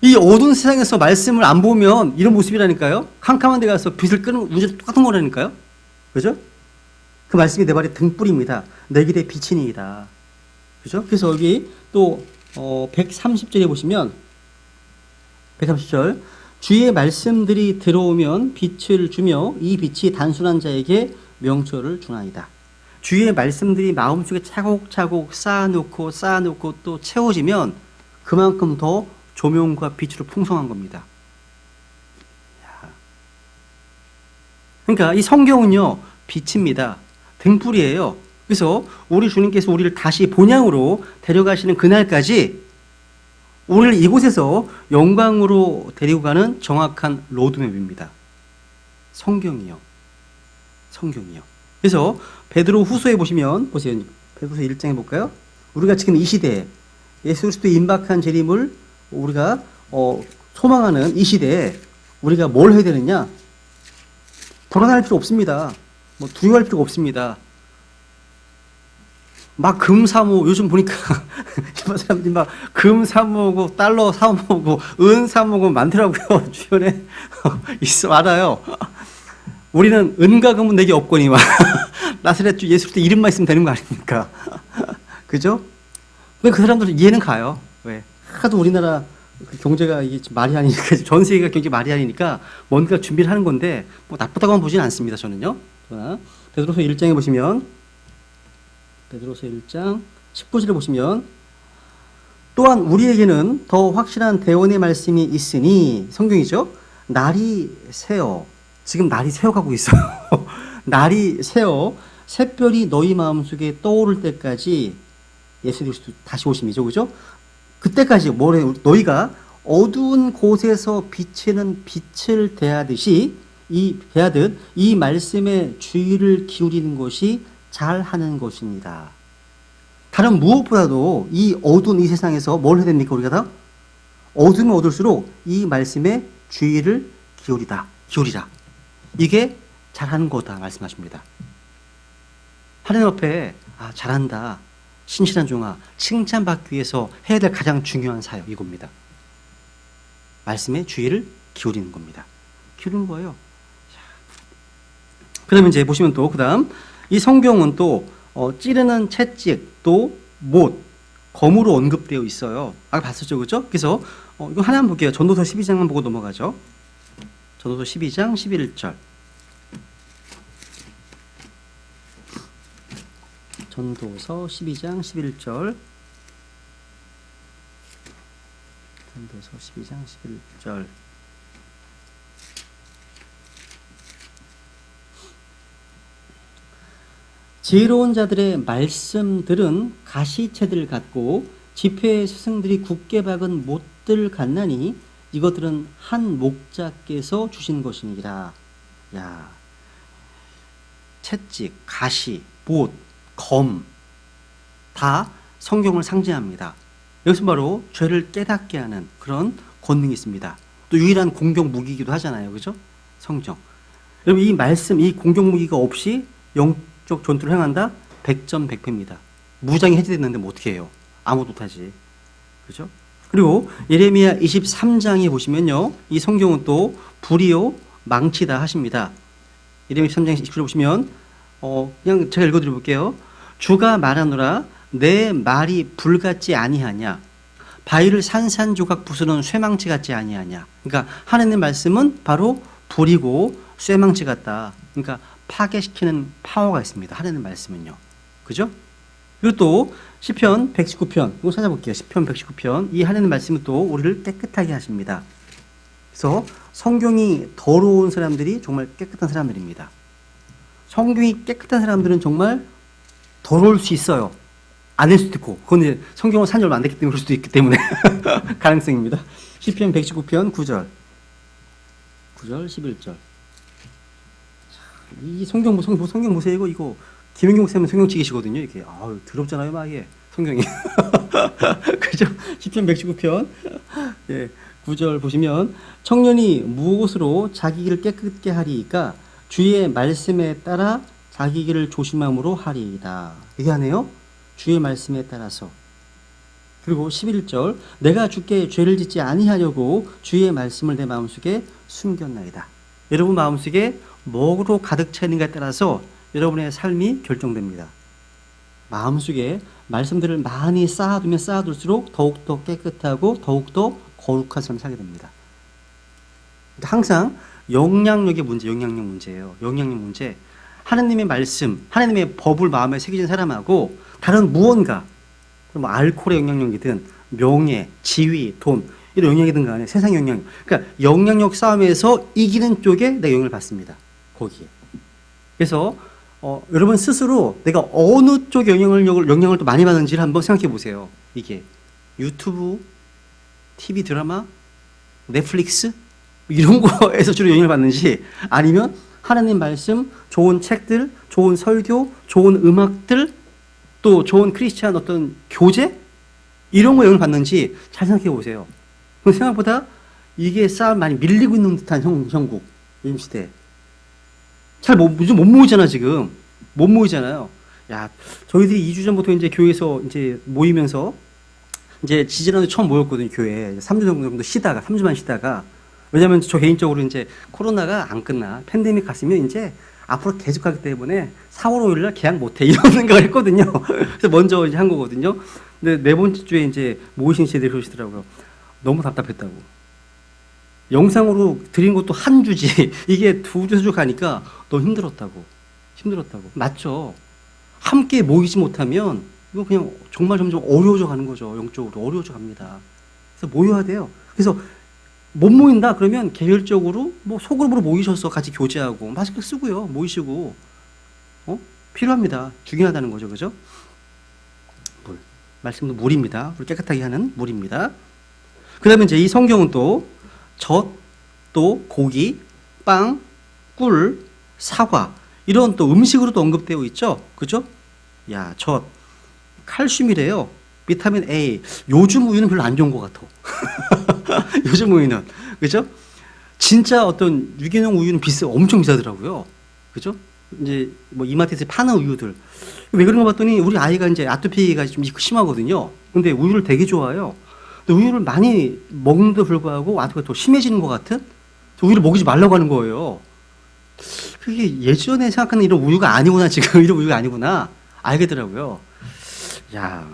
이 어두운 세상에서 말씀을 안 보면 이런 모습이라니까요. 캄캄한 데 가서 빛을 끄는 운전 똑같은 거라니까요. 그죠? 그 말씀이 내 발의 등불입니다. 내 길의 빛이니이다. 그죠? 그래서 여기 또 130절에 보시면 130절 주의 말씀들이 들어오면 빛을 주며 이 빛이 단순한 자에게 명철을 주나이다. 주의 말씀들이 마음속에 차곡차곡 쌓아놓고 또 채워지면 그만큼 더 조명과 빛으로 풍성한 겁니다. 그러니까 이 성경은요 빛입니다. 등불이에요. 그래서 우리 주님께서 우리를 다시 본향으로 데려가시는 그날까지 우리를 이곳에서 영광으로 데리고 가는 정확한 로드맵입니다. 성경이요. 그래서 베드로 후서에 보시면 보세요. 베드로서 1장에 볼까요? 우리가 지금 이 시대에 예수 그리스도의 임박한 재림을 우리가 소망하는 이 시대에 우리가 뭘 해야 되느냐? 불안할 필요 없습니다. 뭐 두려워할 필요가 없습니다. 막 금 사모 요즘 보니까 일반 사람들이 막 금 사모고 달러 사모고 은 사모고 많더라고요. 주변에 있어 많아요. 우리는 은과 금은 내게 없거니와 나사렛 주 예수 그리스도 이름만 있으면 되는 거 아닙니까? 그죠? 근데 그 사람들은 이해는 가요. 왜? 하도 우리나라 경제가 이게 말이 아니니까 전 세계가 경제 말이 아니니까 뭔가 준비를 하는 건데 뭐 나쁘다고만 보지는 않습니다. 저는요. 그러나 베드로서 1장에 보시면 베드로서 1장 19절에 보시면 또한 우리에게는 더 확실한 대원의 말씀이 있으니 성경이죠. 날이 새어 지금 날이 새어가고 있어요. 날이 새어 샛별이 너희 마음속에 떠오를 때까지 예수 그리스도 다시 오심이죠. 그죠? 그때까지 너희가 어두운 곳에서 비치는 빛을 대하듯 이 말씀에 주의를 기울이는 것이 잘하는 것입니다. 다른 무엇보다도 이 어두운 이 세상에서 뭘 해야 됩니까? 우리가 다 어두우면 어둘수록 이 말씀에 주의를 기울이라. 이게 잘하는 거다 말씀하십니다. 하나님 앞에 잘한다. 신실한 종아, 칭찬받기 위해서 해야 될 가장 중요한 사역 이겁니다. 말씀에 주의를 기울이는 겁니다. 기울이는 거예요. 그다음에 이제 보시면 또 그다음 이 성경은 또 찌르는 채찍 또 못, 검으로 언급되어 있어요. 아까 봤었죠, 그렇죠? 그래서 이거 하나만 볼게요. 전도서 12장만 보고 넘어가죠. 전도서 12장 11절. 전도서 12장 11절. 전도서 12장 11절. 지혜로운 자들의 말씀들은 가시채들 같고 지폐의 스승들이 굳게 박은 못들 같나니 이것들은 한 목자께서 주신 것이니라. 야, 채찍, 가시, 못, 검 다 성경을 상징합니다. 여기서 바로 죄를 깨닫게 하는 그런 권능이 있습니다. 또 유일한 공격 무기이기도 하잖아요. 그죠? 성경. 여러분 이 말씀, 이 공격 무기가 없이 영적 전투를 행한다? 100점 100패입니다. 무장이 해제됐는데 뭐 어떻게 해요? 아무도 못하지. 그죠? 그리고 예레미야 23장에 보시면요. 이 성경은 또 불이요 망치다 하십니다. 예레미야 23장 20절에 보시면 그냥 제가 읽어드려 볼게요. 주가 말하노라 내 말이 불같지 아니하냐 바위를 산산조각 부수는 쇠망치 같지 아니하냐. 그러니까 하나님의 말씀은 바로 불이고 쇠망치 같다. 그러니까 파괴시키는 파워가 있습니다. 하나님의 말씀은요. 그죠? 그리고 또 시편 119편 이거 찾아볼게요. 시편 119편 이 하나님의 말씀은 또 우리를 깨끗하게 하십니다. 그래서 성경이 더러운 사람들이 정말 깨끗한 사람들입니다. 성경이 깨끗한 사람들은 정말 더러울 수 있어요. 아닐 수도 있고 그건 이제 성경을 산 지 얼마 안 됐기 때문에 그럴 수도 있기 때문에 가능성입니다. 시편 119편 9절 11절 이 성경 보세요. 이거 김영경 목사님 성경책이시거든요. 이게 더럽잖아요. 막 이게 성경이 그죠? 시편 119편 9절 보시면 청년이 무엇으로 자기 길을 깨끗게 하리이까 주의 말씀에 따라 자기 길을 조심함으로 하리이다. 얘기하네요. 주의 말씀에 따라서. 그리고 11절 내가 주께 죄를 짓지 아니하려고 주의 말씀을 내 마음속에 숨겼나이다. 여러분 마음속에 뭐로 가득 차 있는가에 따라서 여러분의 삶이 결정됩니다. 마음속에 말씀들을 많이 쌓아두면 쌓아둘수록 더욱더 깨끗하고 더욱더 거룩한 삶을 살게 됩니다. 항상 영향력 문제예요. 영향력 문제. 하나님의 말씀, 하나님의 법을 마음에 새겨진 사람하고 다른 무언가, 뭐 알코올의 영향력이든 명예, 지위, 돈 이런 영향이든 간에 세상 영향력. 그러니까 영향력 싸움에서 이기는 쪽에 내가 영향을 받습니다. 거기에. 그래서 여러분 스스로 내가 어느 쪽에 영향을 또 많이 받는지를 한번 생각해 보세요. 이게 유튜브, TV 드라마, 넷플릭스 이런 거에서 주로 영향을 받는지 아니면 하나님 말씀, 좋은 책들, 좋은 설교, 좋은 음악들, 또 좋은 크리스찬 어떤 교제 이런 거 영향을 받는지 잘 생각해 보세요. 생각보다 이게 싸움 많이 밀리고 있는 듯한 형국 요즘 시대. 요즘 못 모이잖아 지금. 못 모이잖아요. 야, 저희들이 2주 전부터 이제 교회에서 이제 모이면서 이제 지지난주 처음 모였거든요 교회에. 3주 정도 쉬다가 3주만 쉬다가. 왜냐면 저 개인적으로 이제 코로나가 안 끝나. 팬데믹 갔으면 이제 앞으로 계속 가기 때문에 4월 5일 날 계약 못 해. 이런 생각을 했거든요. 그래서 먼저 이제 한 거거든요. 근데 네 번째 주에 이제 모이신 씨들이 그러시더라고요. 너무 답답했다고. 영상으로 드린 것도 한 주지. 이게 2주, 3주 가니까 너무 힘들었다고. 맞죠? 함께 모이지 못하면 이거 그냥 정말 점점 어려워져 가는 거죠. 영적으로 어려워져 갑니다. 그래서 모여야 돼요. 그래서 못 모인다 그러면 개별적으로 뭐 소그룹으로 모이셔서 같이 교제하고 마스크 쓰고요. 모이시고 필요합니다. 중요하다는 거죠. 그죠? 물. 말씀도 물입니다. 물 깨끗하게 하는 물입니다. 그다음에 이제 이 성경은 또 젖, 또 고기, 빵, 꿀, 사과 이런 또 음식으로도 언급되어 있죠. 그죠? 야, 젖. 칼슘이래요. 비타민 A. 요즘 우유는 별로 안 좋은 것 같아. 요즘 우유는. 그죠? 진짜 어떤 유기농 우유는 엄청 비싸더라고요. 그죠? 이제 뭐 이마트에서 파는 우유들. 왜 그런가 봤더니 우리 아이가 이제 아토피가 좀 심하거든요. 근데 우유를 되게 좋아해요. 근데 우유를 많이 먹는데도 불구하고 아토피가 더 심해지는 것 같은? 우유를 먹이지 말라고 하는 거예요. 그게 예전에 생각하는 이런 우유가 아니구나, 지금 이런 우유가 아니구나. 알겠더라고요. 야,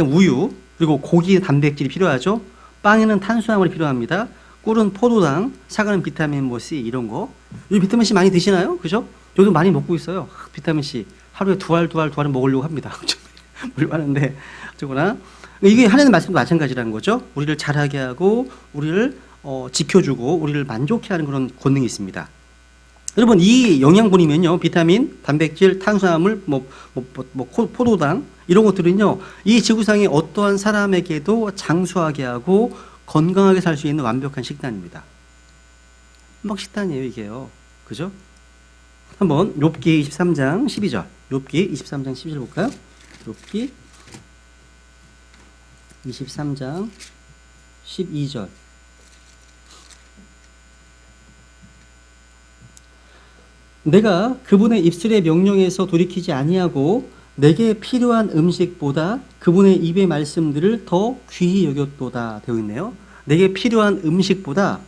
우유, 그리고 고기에 단백질이 필요하죠. 빵에는 탄수화물이 필요합니다. 꿀은 포도당, 사과는 비타민 C 이런 거. 이 비타민 C 많이 드시나요? 그죠? 저도 많이 먹고 있어요. 비타민 C 하루에 두 알은 먹으려고 합니다. 물 많은데 어쩌거나 이게 하나님의 말씀도 마찬가지라는 거죠. 우리를 잘하게 하고 우리를 지켜주고 우리를 만족해 하는 그런 권능이 있습니다. 여러분 이 영양분이면요, 비타민, 단백질, 탄수화물, 포도당 이런 것들은요, 이 지구상의 어떠한 사람에게도 장수하게 하고 건강하게 살 수 있는 완벽한 식단입니다. 막 식단이에요 이게요, 그죠? 한번 욥기 23장 12절, 욥기 23장 12절 볼까요? 욥기 23장 12절. 내가 그분의 입술의 명령에서 돌이키지 아니하고 내게 필요한 음식보다 그분의 입의 말씀들을 더 귀히 여겼도다 되어 있네요. 내게 필요한 음식보다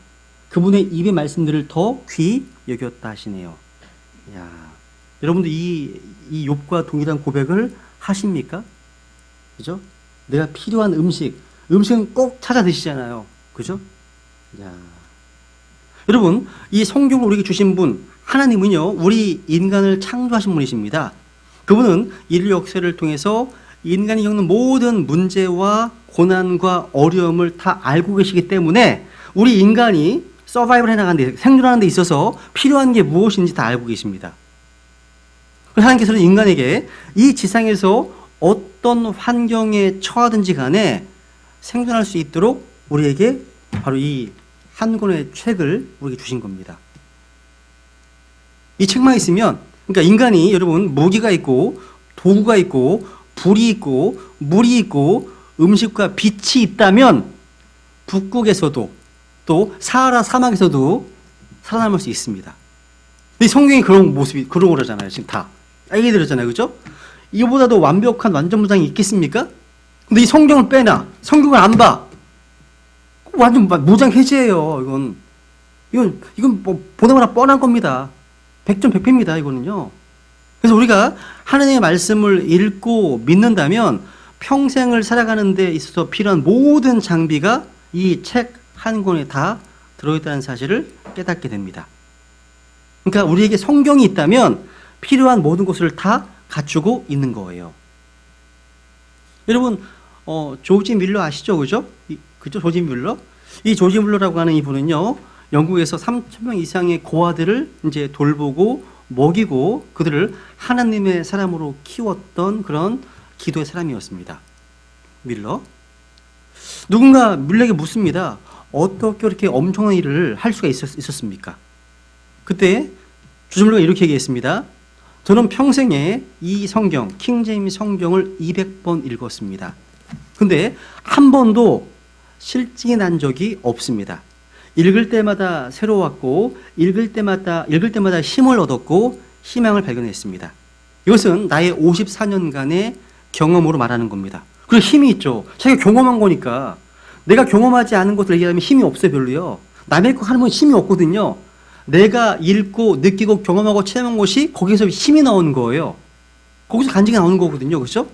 그분의 입의 말씀들을 더 귀히 여겼다 하시네요. 야, 여러분도 이 욥과 동일한 고백을 하십니까? 그죠? 내가 필요한 음식은 꼭 찾아 드시잖아요. 그죠? 야, 여러분 이 성경을 우리에게 주신 분 하나님은요, 우리 인간을 창조하신 분이십니다. 그분은 인류 역사를 통해서 인간이 겪는 모든 문제와 고난과 어려움을 다 알고 계시기 때문에 우리 인간이 서바이벌 해나가는 데, 생존하는 데 있어서 필요한 게 무엇인지 다 알고 계십니다. 그래서 하나님께서는 인간에게 이 지상에서 어떤 환경에 처하든지 간에 생존할 수 있도록 우리에게 바로 이 한 권의 책을 우리에게 주신 겁니다. 이 책만 있으면, 그러니까 인간이 여러분 무기가 있고 도구가 있고 불이 있고 물이 있고 음식과 빛이 있다면 북극에서도 또 사하라 사막에서도 살아남을 수 있습니다. 근데 성경이 그런 모습이 그런 거라잖아요. 지금 다 알게 들었잖아요, 그죠? 이거보다도 완벽한 완전무장이 있겠습니까? 근데 이 성경을 빼놔, 성경을 안 봐, 완전 무장 해제예요. 이건 뭐 보나마나 뻔한 겁니다. 100점 100패입니다. 이거는요. 그래서 우리가 하나님의 말씀을 읽고 믿는다면 평생을 살아가는 데 있어서 필요한 모든 장비가 이 책 한 권에 다 들어있다는 사실을 깨닫게 됩니다. 그러니까 우리에게 성경이 있다면 필요한 모든 것을 다 갖추고 있는 거예요. 여러분 조지 밀러 아시죠? 그죠? 그죠? 조지 밀러? 이 조지 밀러라고 하는 이분은요, 영국에서 3,000명 이상의 고아들을 이제 돌보고 먹이고 그들을 하나님의 사람으로 키웠던 그런 기도의 사람이었습니다. 밀러. 누군가 밀러에게 묻습니다. 어떻게 그렇게 엄청난 일을 할 수가 있었습니까? 그때 조지 밀러가 이렇게 얘기했습니다. 저는 평생에 이 성경, 킹제임스 성경을 200번 읽었습니다. 근데 한 번도 실증이 난 적이 없습니다. 읽을 때마다 새로웠고 읽을 때마다 힘을 얻었고 희망을 발견했습니다. 이것은 나의 54년간의 경험으로 말하는 겁니다. 그리고 힘이 있죠. 자기가 경험한 거니까. 내가 경험하지 않은 것을 얘기하면 힘이 없어요, 별로요. 남의 거 하는 건 힘이 없거든요. 내가 읽고 느끼고 경험하고 체험한 것이 거기서 힘이 나오는 거예요. 거기서 간증이 나오는 거거든요. 그렇죠?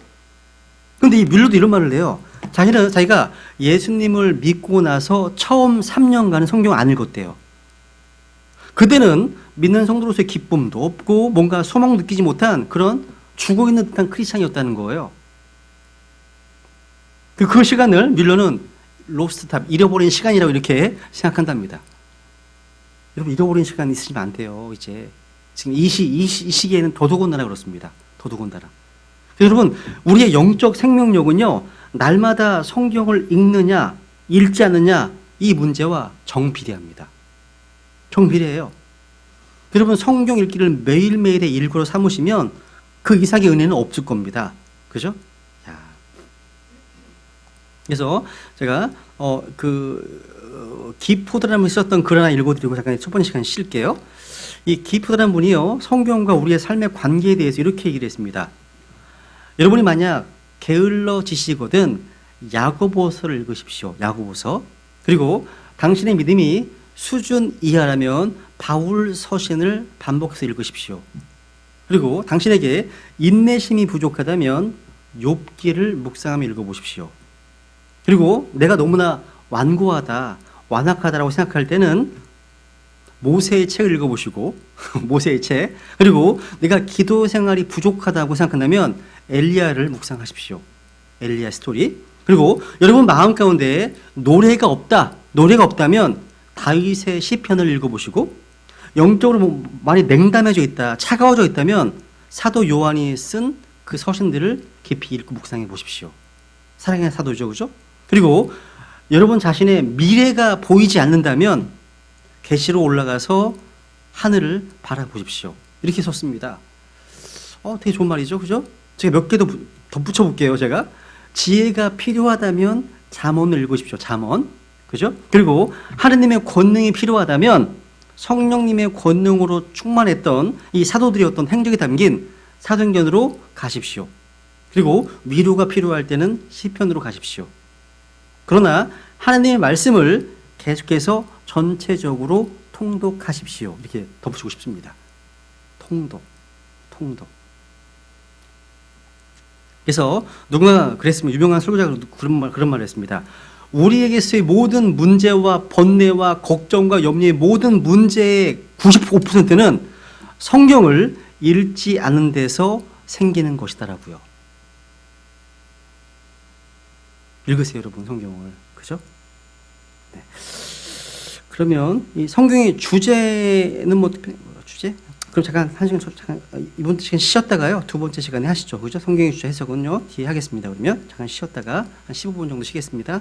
그런데 이 밀러도 이런 말을 해요. 자기가 예수님을 믿고 나서 처음 3년간은 성경을 안 읽었대요. 그때는 믿는 성도로서의 기쁨도 없고 뭔가 소망도 느끼지 못한 그런 죽어있는 듯한 크리스찬이었다는 거예요. 그 시간을 밀러는 로스트탑, 잃어버린 시간이라고 이렇게 생각한답니다. 여러분 잃어버린 시간 있으시면 안 돼요. 이제 지금 이 시기에는 더더군다나 그렇습니다. 더더군다나. 여러분 우리의 영적 생명력은요, 날마다 성경을 읽느냐 읽지 않느냐 이 문제와 정비례합니다. 정비례해요. 여러분 성경 읽기를 매일매일의 일과로 삼으시면 그 이상의 은혜는 없을 겁니다. 그죠? 그래서 제가 기포드라는 분이 썼던 글 하나 읽어드리고 잠깐 첫 번째 시간 쉴게요. 이 기포드라는 분이요, 성경과 우리의 삶의 관계에 대해서 이렇게 얘기를 했습니다. 여러분이 만약 게을러지시거든 야고보서를 읽으십시오. 야고보서. 그리고 당신의 믿음이 수준 이하라면 바울 서신을 반복해서 읽으십시오. 그리고 당신에게 인내심이 부족하다면 욥기를 묵상하며 읽어보십시오. 그리고 내가 너무나 완고하다, 완악하다라고 생각할 때는 모세의 책을 읽어보시고 모세의 책, 그리고 내가 기도 생활이 부족하다고 생각한다면 엘리야를 묵상하십시오. 엘리야 스토리. 그리고 여러분 마음 가운데 노래가 없다면 다윗의 시편을 읽어보시고, 영적으로 뭐 많이 냉담해져 있다, 차가워져 있다면 사도 요한이 쓴 그 서신들을 깊이 읽고 묵상해 보십시오. 사랑의 사도죠, 그죠? 그리고 여러분 자신의 미래가 보이지 않는다면 계시로 올라가서 하늘을 바라보십시오. 이렇게 썼습니다. 되게 좋은 말이죠, 그죠? 제가 몇 개 더 덧붙여 볼게요. 제가 지혜가 필요하다면 잠언을 읽으십시오. 잠언, 그죠? 그리고 하느님의 권능이 필요하다면 성령님의 권능으로 충만했던 이 사도들의 어떤 행적이 담긴 사도행전으로 가십시오. 그리고 위로가 필요할 때는 시편으로 가십시오. 그러나 하나님의 말씀을 계속해서 전체적으로 통독하십시오. 이렇게 덧붙이고 싶습니다. 통독. 그래서 누군가 그랬으면 유명한 설교자가 그런 말을 했습니다. 우리에게서의 모든 문제와 번뇌와 걱정과 염려의 모든 문제의 95%는 성경을 읽지 않는 데서 생기는 것이다라고요. 읽으세요, 여러분, 성경을. 그죠? 네. 그러면 이 성경의 주제는 주제? 그럼 잠깐 이번 시간 쉬었다가요. 두 번째 시간에 하시죠. 그죠? 성경의 주제 해석은요. 뒤에 하겠습니다. 그러면 잠깐 쉬었다가 한 15분 정도 쉬겠습니다.